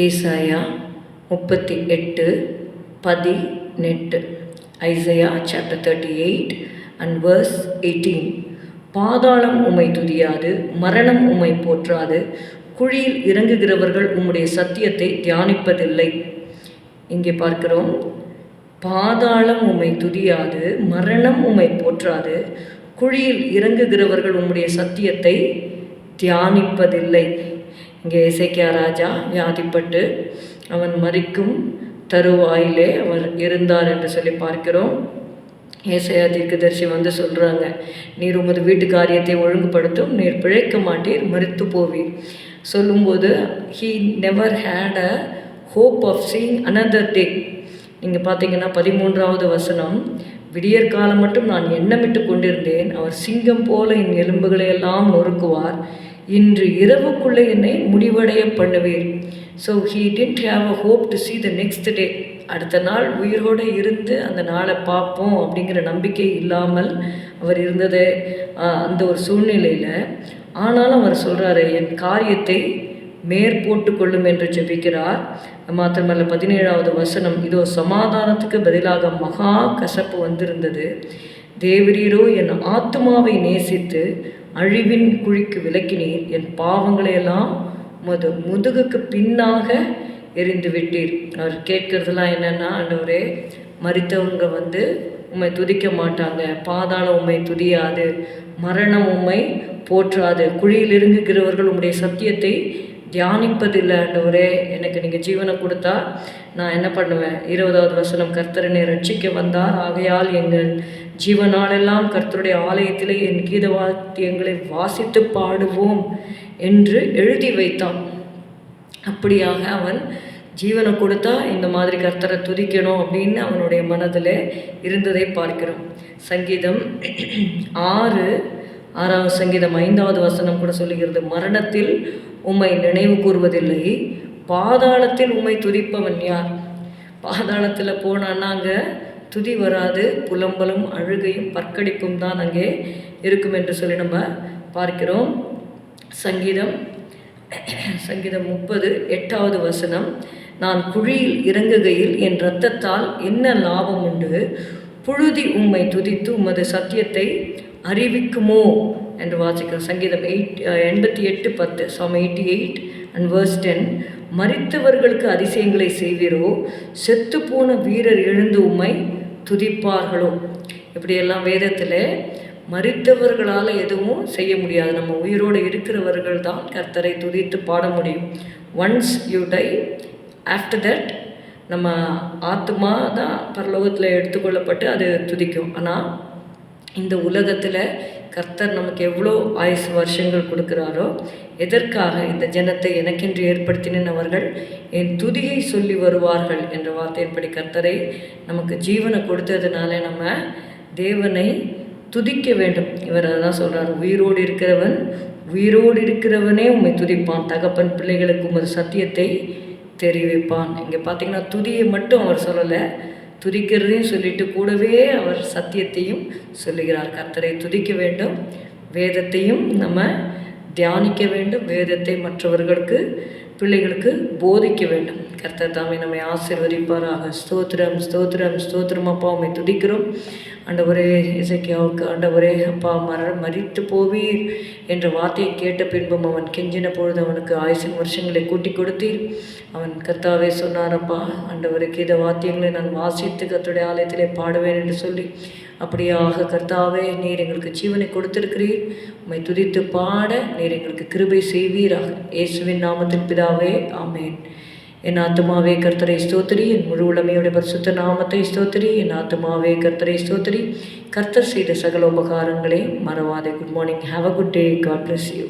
ஏசாயா 38:18. Isaiah chapter 38 and verse 18. பாதாளம் உம்மை துதியாது, மரணம் உம்மை போற்றாது, குழியில் இறங்குகிறவர்கள் உம்முடைய சத்தியத்தை தியானிப்பதில்லை. இங்கே பார்க்கிறோம், பாதாளம் உம்மை துதியாது, மரணம் உம்மை போற்றாது, குழியில் இறங்குகிறவர்கள் உம்முடைய சத்தியத்தை தியானிப்பதில்லை. இங்கே எசேக்கியா ராஜா வியாதிப்பட்டு அவன் மரிக்கும் தருவாயிலே அவர் இருந்தார் என்று சொல்லி பார்க்கிறோம். ஏசாயா தீர்க்கதரிசி வந்து சொல்கிறாங்க, நீர் உமது வீட்டு காரியத்தை ஒழுங்குபடுத்தும், நீர் பிழைக்க மாட்டீர், மரித்து போவீர். சொல்லும்போது he never had a hope of seeing another day. நீங்கள் பார்த்தீங்கன்னா 13வது வசனம், விடியற் காலம் மட்டும் நான் எண்ணமிட்டு கொண்டிருந்தேன், அவர் சிங்கம் போல என் எலும்புகளை எல்லாம் நொறுக்குவார், இன்று இரவுக்குள்ளே என்னை முடிவடைய பண்ணுவீர். So he didn't have a hope to see the next day. அடுத்த நாள் உயிரோடு இருந்து அந்த நாளை பார்ப்போம் அப்படிங்கிற நம்பிக்கை இல்லாமல் அவர் இருந்தது அந்த ஒரு சூழ்நிலையில். ஆனாலும் அவர் சொல்கிறாரு, என் காரியத்தை மேற்போட்டு கொள்ளும் என்று ஜெபிக்கிறார். மாத்திரமல்ல 17வது வசனம், இதோ சமாதானத்துக்கு பதிலாக மகா கசப்பு வந்திருந்தது, தேவரீரோ என் ஆத்துமாவை நேசித்து அழிவின் குழிக்கு விலக்கினீர், என் பாவங்களையெல்லாம் முதுகுக்கு பின்னாக எரிந்து விட்டீர். அவர் கேட்கறதுலாம் என்னென்னா, ஆண்டவரே மரித்தவங்க வந்து உம்மை துதிக்க மாட்டாங்க, பாதாளம் உம்மை துதியாது, மரணம் உம்மை போற்றாது, குழியில் இறங்குகிறவர்கள் உம்முடைய சத்தியத்தை தியானிப்பதில்லை. ஆண்டவரே எனக்கு நீங்கள் ஜீவனை கொடுத்தா நான் என்ன பண்ணுவேன்? 20வது வசனம், கர்த்தர் என்னை ரட்சிக்க வந்தார், ஆகையால் எங்கள் ஜீவனாலெல்லாம் கர்த்தருடைய ஆலயத்திலே என் கீத வாத்தியங்களை வாசித்து பாடுவோம் என்று எழுதி வைத்தான். அப்படியாக அவன் ஜீவனை கொடுத்தா இந்த மாதிரி கர்த்தரை துதிக்கணும் அப்படின்னு அவனுடைய மனதில் இருந்ததை பார்க்கிறோம். சங்கீதம் 6வது சங்கீதம் 5வது வசனம் கூட சொல்லுகிறது, மரணத்தில் உம்மை நினைவு கூறுவதில்லை, பாதாளத்தில் உம்மை துதிப்பவன் யார்? பாதாளத்தில் போனான்னா அங்கே துதி வராது, புலம்பலும் அழுகையும் பற்கடிப்பும் தான் அங்கே இருக்கும் என்று சொல்லி நம்ம பார்க்கிறோம். சங்கீதம் 30:8வது வசனம், நான் குழியில் இறங்குகையில் என் இரத்தத்தால் என்ன லாபம் உண்டு? புழுதி உம்மை துதித்து உமது சத்தியத்தை அறிவிக்குமோ என்று வாசிக்கிறோம். சங்கீதம் 88:10, Psalm 88 and verse 10. மரித்தவர்களுக்கு அதிசயங்களை செய்வீரோ, செத்து போன வீரர் எழுந்து உம்மை துதிப்பார்களோ. இப்படியெல்லாம் வேதத்தில் மரித்தவர்களால் எதுவும் செய்ய முடியாது, நம்ம உயிரோடு இருக்கிறவர்கள் தான் கர்த்தரை துதித்து பாட முடியும். Once you tie, after that நம்ம ஆத்மா தான் பரலோகத்தில் எடுத்துக்கொள்ளப்பட்டு அது துதிக்கும். ஆனால் இந்த உலகத்தில் கர்த்தர் நமக்கு எவ்வளோ ஆயுசு வருஷங்கள் கொடுக்குறாரோ, எதற்காக இந்த ஜனத்தை எனக்கென்று ஏற்படுத்தினவர்கள் என் துதியை சொல்லி வருவார்கள் என்ற வார்த்தையின்படி கர்த்தரை நமக்கு ஜீவனை கொடுத்ததுனால நம்ம தேவனை துதிக்க வேண்டும். இவர் அதான் சொல்கிறார், உயிரோடு இருக்கிறவனே உம்மை துதிப்பான், தகப்பன் பிள்ளைகளுக்கு உமது சத்தியத்தை தெரிவிப்பான். இங்கே பார்த்தீங்கன்னா துதியை மட்டும் அவர் சொல்லலை, துதிக்கிறதையும் சொல்லிட்டு கூடவே அவர் சத்தியத்தையும் சொல்லுகிறார். கர்த்தரை துதிக்க வேண்டும், வேதத்தையும் நம்ம தியானிக்க வேண்டும், வேதத்தை மற்றவர்களுக்கு பிள்ளைகளுக்கு போதிக்க வேண்டும். கர்த்தர் தாமே நம்மை ஆசீர்வதிப்பாராக. ஸ்தோத்திரம் ஸ்தோத்திரம் ஸ்தோத்திரம். அப்பா உம்மை துதிக்கிறோம். ஆண்டவரே, எசேக்கியாவுக்கு ஆண்டவரே அப்பா மரித்து போவீர் என்ற வார்த்தையை கேட்ட பின்பும் அவன் கெஞ்சின பொழுது அவனுக்கு ஆயுசின் வருஷங்களை கூட்டி கொடுத்தீர். அவன் கர்த்தாவே சொன்னாரப்பா, ஆண்டவரே கீத வாத்தியங்களை நான் வாசித்து கர்த்தருடைய ஆலயத்திலே பாடுவேன் என்று சொல்லி, அப்படியாக கர்த்தாவே நீர் எங்களுக்கு ஜீவனை கொடுத்திருக்கிறீர், உம்மை துதித்து பாட நீர் எங்களுக்கு கிருபை செய்வீராக. இயேசுவின் நாமத்தில் பிதாவே, ஆமேன். என் ஆத்துமாவே கர்த்தரை ஸ்தோத்திரி, என் முழு உலமையுடைய பரிசுத்த நாமத்தை ஸ்தோத்திரி. என் ஆத்துமாவே கர்த்தரை ஸ்தோத்திரி, கர்த்தர் செய்த சகல உபகாரங்களை மறவாதே. Good morning, have a good day, God bless you.